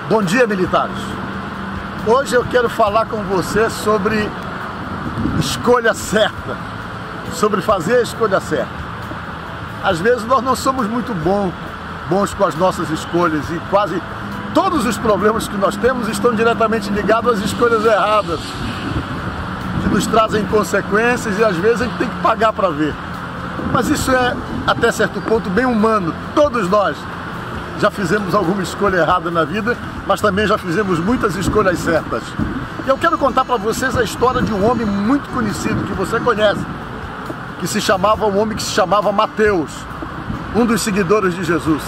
Bom dia, militares. Hoje eu quero falar com você sobre escolha certa, sobre fazer a escolha certa. Às vezes nós não somos muito bons com as nossas escolhas e quase todos os problemas que nós temos estão diretamente ligados às escolhas erradas, que nos trazem consequências e às vezes a gente tem que pagar para ver. Mas isso é, até certo ponto, bem humano. Todos nós já fizemos alguma escolha errada na vida, mas também já fizemos muitas escolhas certas. E eu quero contar para vocês a história de um homem muito conhecido, que você conhece, um homem que se chamava Mateus, um dos seguidores de Jesus.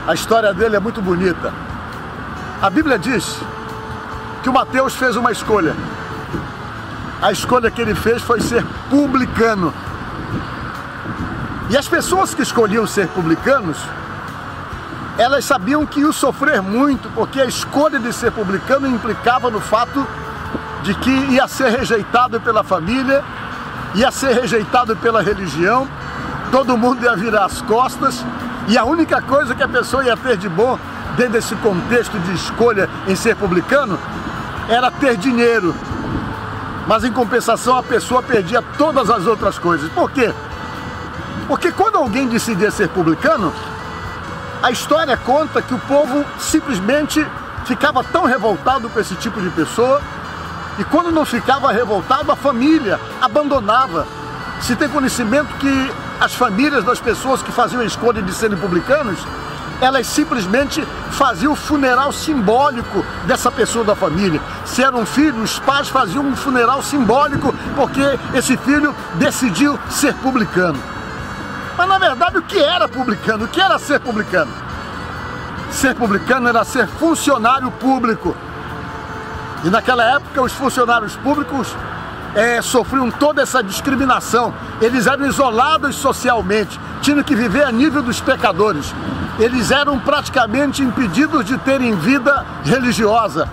A história dele é muito bonita. A Bíblia diz que o Mateus fez uma escolha. A escolha que ele fez foi ser publicano. E as pessoas que escolhiam ser publicanos, elas sabiam que iam sofrer muito, porque a escolha de ser publicano implicava no fato de que ia ser rejeitado pela família, ia ser rejeitado pela religião, todo mundo ia virar as costas, e a única coisa que a pessoa ia ter de bom dentro desse contexto de escolha em ser publicano era ter dinheiro. Mas em compensação a pessoa perdia todas as outras coisas. Por quê? Porque quando alguém decidia ser publicano, a história conta que o povo simplesmente ficava tão revoltado com esse tipo de pessoa, e quando não ficava revoltado, a família abandonava. Se tem conhecimento que as famílias das pessoas que faziam a escolha de serem publicanos, elas simplesmente faziam o funeral simbólico dessa pessoa da família. Se era um filho, os pais faziam um funeral simbólico porque esse filho decidiu ser publicano. Mas na verdade o que era publicano? O que era ser publicano? Ser publicano era ser funcionário público. E naquela época os funcionários públicos sofriam toda essa discriminação. Eles eram isolados socialmente, tinham que viver a nível dos pecadores. Eles eram praticamente impedidos de terem vida religiosa.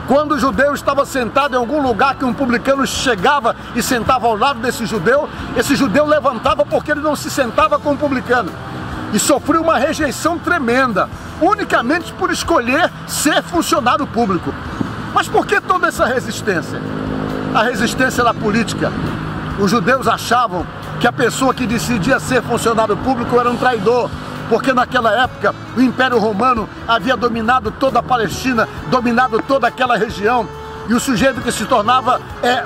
Quando o judeu estava sentado em algum lugar que um publicano chegava e sentava ao lado desse judeu, esse judeu levantava porque ele não se sentava com o publicano. E sofreu uma rejeição tremenda, unicamente por escolher ser funcionário público. Mas por que toda essa resistência? A resistência era política. Os judeus achavam que a pessoa que decidia ser funcionário público era um traidor, porque naquela época o Império Romano havia dominado toda a Palestina, dominado toda aquela região, e o sujeito que se tornava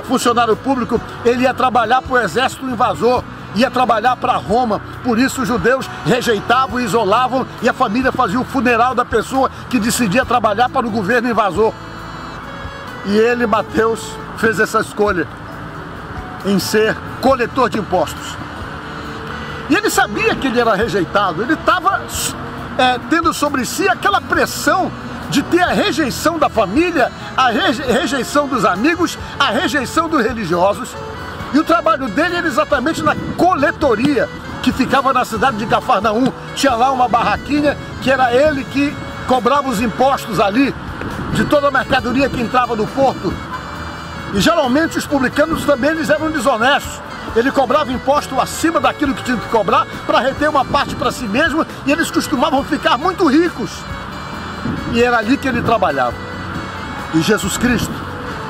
funcionário público, ele ia trabalhar para o exército invasor, ia trabalhar para Roma. Por isso os judeus rejeitavam, isolavam, e a família fazia o funeral da pessoa que decidia trabalhar para o governo invasor. E ele, Mateus, fez essa escolha em ser coletor de impostos. E ele sabia que ele era rejeitado, ele estava tendo sobre si aquela pressão de ter a rejeição da família, a rejeição dos amigos, a rejeição dos religiosos. E o trabalho dele era exatamente na coletoria, que ficava na cidade de Cafarnaum. Tinha lá uma barraquinha que era ele que cobrava os impostos ali, de toda a mercadoria que entrava no porto. E geralmente os publicanos também eles eram desonestos. Ele cobrava imposto acima daquilo que tinha que cobrar para reter uma parte para si mesmo, e eles costumavam ficar muito ricos. E era ali que ele trabalhava. E Jesus Cristo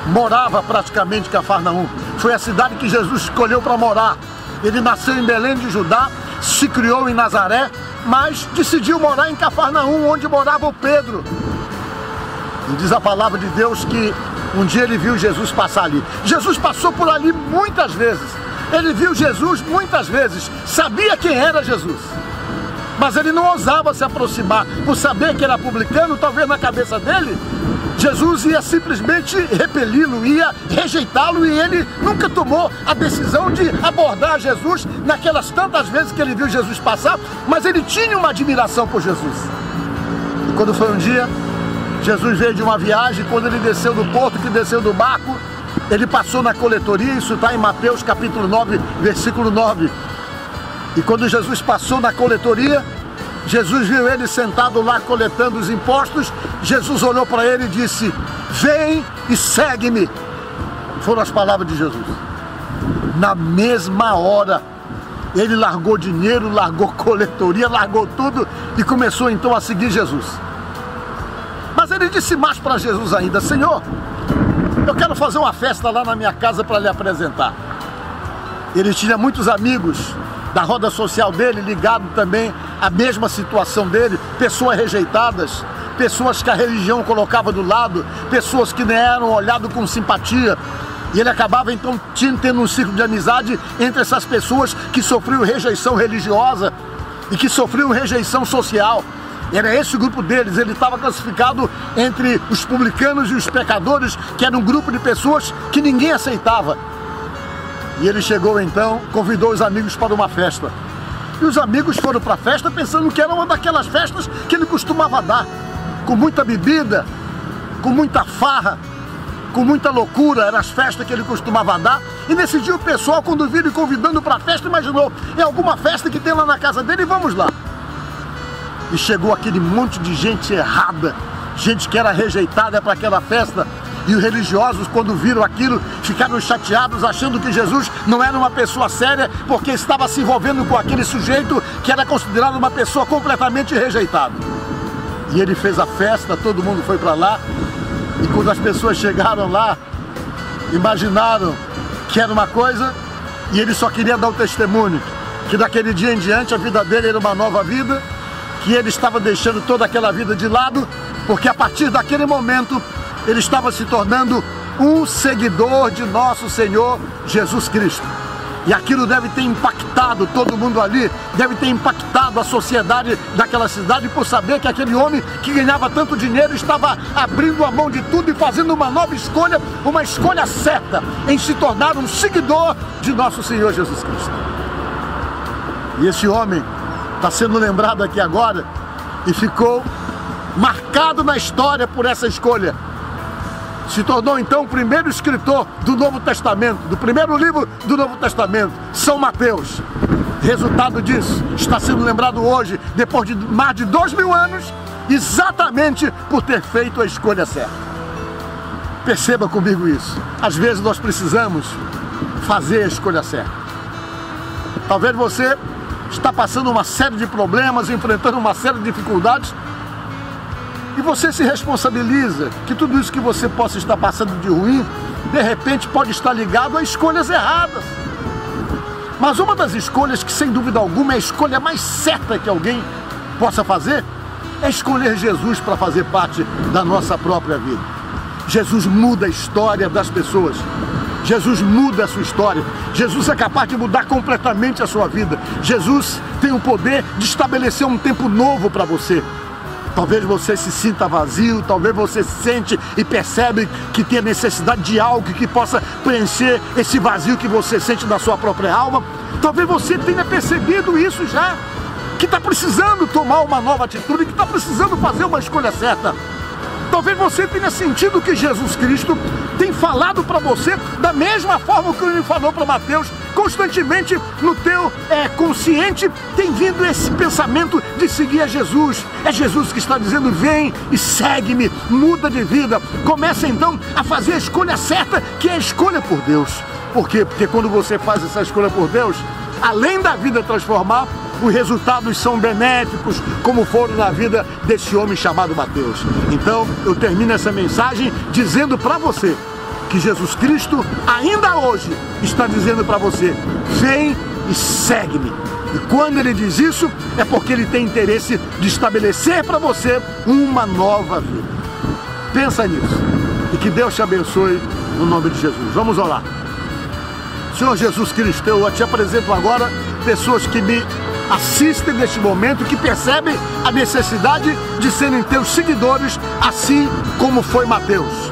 morava praticamente em Cafarnaum. Foi a cidade que Jesus escolheu para morar. Ele nasceu em Belém de Judá, se criou em Nazaré, mas decidiu morar em Cafarnaum, onde morava o Pedro. E diz a palavra de Deus que um dia ele viu Jesus passar ali. Jesus passou por ali muitas vezes. Ele viu Jesus muitas vezes, sabia quem era Jesus, mas ele não ousava se aproximar, por saber que era publicano. Talvez na cabeça dele, Jesus ia simplesmente repeli-lo, ia rejeitá-lo, e ele nunca tomou a decisão de abordar Jesus naquelas tantas vezes que ele viu Jesus passar, mas ele tinha uma admiração por Jesus. E quando foi um dia, Jesus veio de uma viagem, quando ele desceu do porto, que desceu do barco, ele passou na coletoria. Isso está em Mateus capítulo 9, versículo 9. E quando Jesus passou na coletoria, Jesus viu ele sentado lá coletando os impostos. Jesus olhou para ele e disse: vem e segue-me. Foram as palavras de Jesus. Na mesma hora, ele largou dinheiro, largou coletoria, largou tudo e começou então a seguir Jesus. Mas ele disse mais para Jesus ainda: Senhor, eu quero fazer uma festa lá na minha casa para lhe apresentar. Ele tinha muitos amigos da roda social dele, ligado também à mesma situação dele, pessoas rejeitadas, pessoas que a religião colocava do lado, pessoas que não eram olhadas com simpatia. E ele acabava então tendo um círculo de amizade entre essas pessoas que sofriam rejeição religiosa e que sofriam rejeição social. Era esse o grupo deles. Ele estava classificado entre os publicanos e os pecadores, que era um grupo de pessoas que ninguém aceitava. E ele chegou então, convidou os amigos para uma festa. E os amigos foram para a festa pensando que era uma daquelas festas que ele costumava dar, com muita bebida, com muita farra, com muita loucura. Eram as festas que ele costumava dar. E nesse dia o pessoal, quando viram convidando para a festa, imaginou: é alguma festa que tem lá na casa dele, vamos lá. E chegou aquele monte de gente errada, gente que era rejeitada para aquela festa. E os religiosos, quando viram aquilo, ficaram chateados, achando que Jesus não era uma pessoa séria, porque estava se envolvendo com aquele sujeito que era considerado uma pessoa completamente rejeitada. E ele fez a festa, todo mundo foi para lá. E quando as pessoas chegaram lá, imaginaram que era uma coisa, e ele só queria dar o testemunho que daquele dia em diante a vida dele era uma nova vida, que ele estava deixando toda aquela vida de lado, porque a partir daquele momento ele estava se tornando um seguidor de nosso Senhor Jesus Cristo. E aquilo deve ter impactado todo mundo ali, deve ter impactado a sociedade daquela cidade, por saber que aquele homem que ganhava tanto dinheiro estava abrindo a mão de tudo e fazendo uma nova escolha, uma escolha certa em se tornar um seguidor de nosso Senhor Jesus Cristo. E esse homem está sendo lembrado aqui agora e ficou marcado na história por essa escolha. Se tornou então o primeiro escritor do Novo Testamento, do primeiro livro do Novo Testamento, São Mateus. Resultado disso, está sendo lembrado hoje, depois de mais de 2000 anos, exatamente por ter feito a escolha certa. Perceba comigo isso. Às vezes nós precisamos fazer a escolha certa. Talvez você está passando uma série de problemas, enfrentando uma série de dificuldades, e você se responsabiliza que tudo isso que você possa estar passando de ruim, de repente pode estar ligado a escolhas erradas. Mas uma das escolhas que, sem dúvida alguma, é a escolha mais certa que alguém possa fazer, é escolher Jesus para fazer parte da nossa própria vida. Jesus muda a história das pessoas. Jesus muda a sua história. Jesus é capaz de mudar completamente a sua vida. Jesus tem o poder de estabelecer um tempo novo para você. Talvez você se sinta vazio, talvez você sente e percebe que tem a necessidade de algo que possa preencher esse vazio que você sente na sua própria alma. Talvez você tenha percebido isso já, que está precisando tomar uma nova atitude, que está precisando fazer uma escolha certa. Talvez você tenha sentido que Jesus Cristo tem falado para você da mesma forma que ele falou para Mateus. Constantemente no teu consciente tem vindo esse pensamento de seguir a Jesus. É Jesus que está dizendo: vem e segue-me, muda de vida. Começa então a fazer a escolha certa, que é a escolha por Deus. Por quê? Porque quando você faz essa escolha por Deus, além da vida transformar, os resultados são benéficos, como foram na vida desse homem chamado Mateus. Então eu termino essa mensagem dizendo para você que Jesus Cristo ainda hoje está dizendo para você: vem e segue-me. E quando ele diz isso, é porque ele tem interesse de estabelecer para você uma nova vida. Pensa nisso. E que Deus te abençoe no nome de Jesus. Vamos orar. Senhor Jesus Cristo, eu te apresento agora pessoas que me assistem neste momento, que percebem a necessidade de serem teus seguidores, assim como foi Mateus.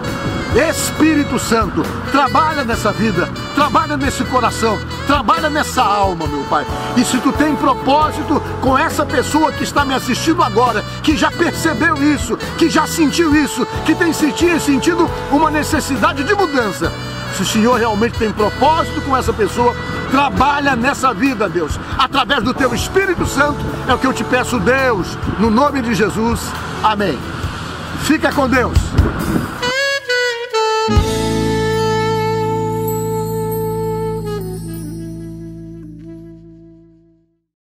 Espírito Santo, trabalha nessa vida, trabalha nesse coração, trabalha nessa alma, meu Pai. E se tu tem propósito com essa pessoa que está me assistindo agora, que já percebeu isso, que já sentiu isso, que tem sentido uma necessidade de mudança, se o Senhor realmente tem propósito com essa pessoa, trabalha nessa vida, Deus, através do teu Espírito Santo. É o que eu te peço, Deus, no nome de Jesus. Amém. Fica com Deus.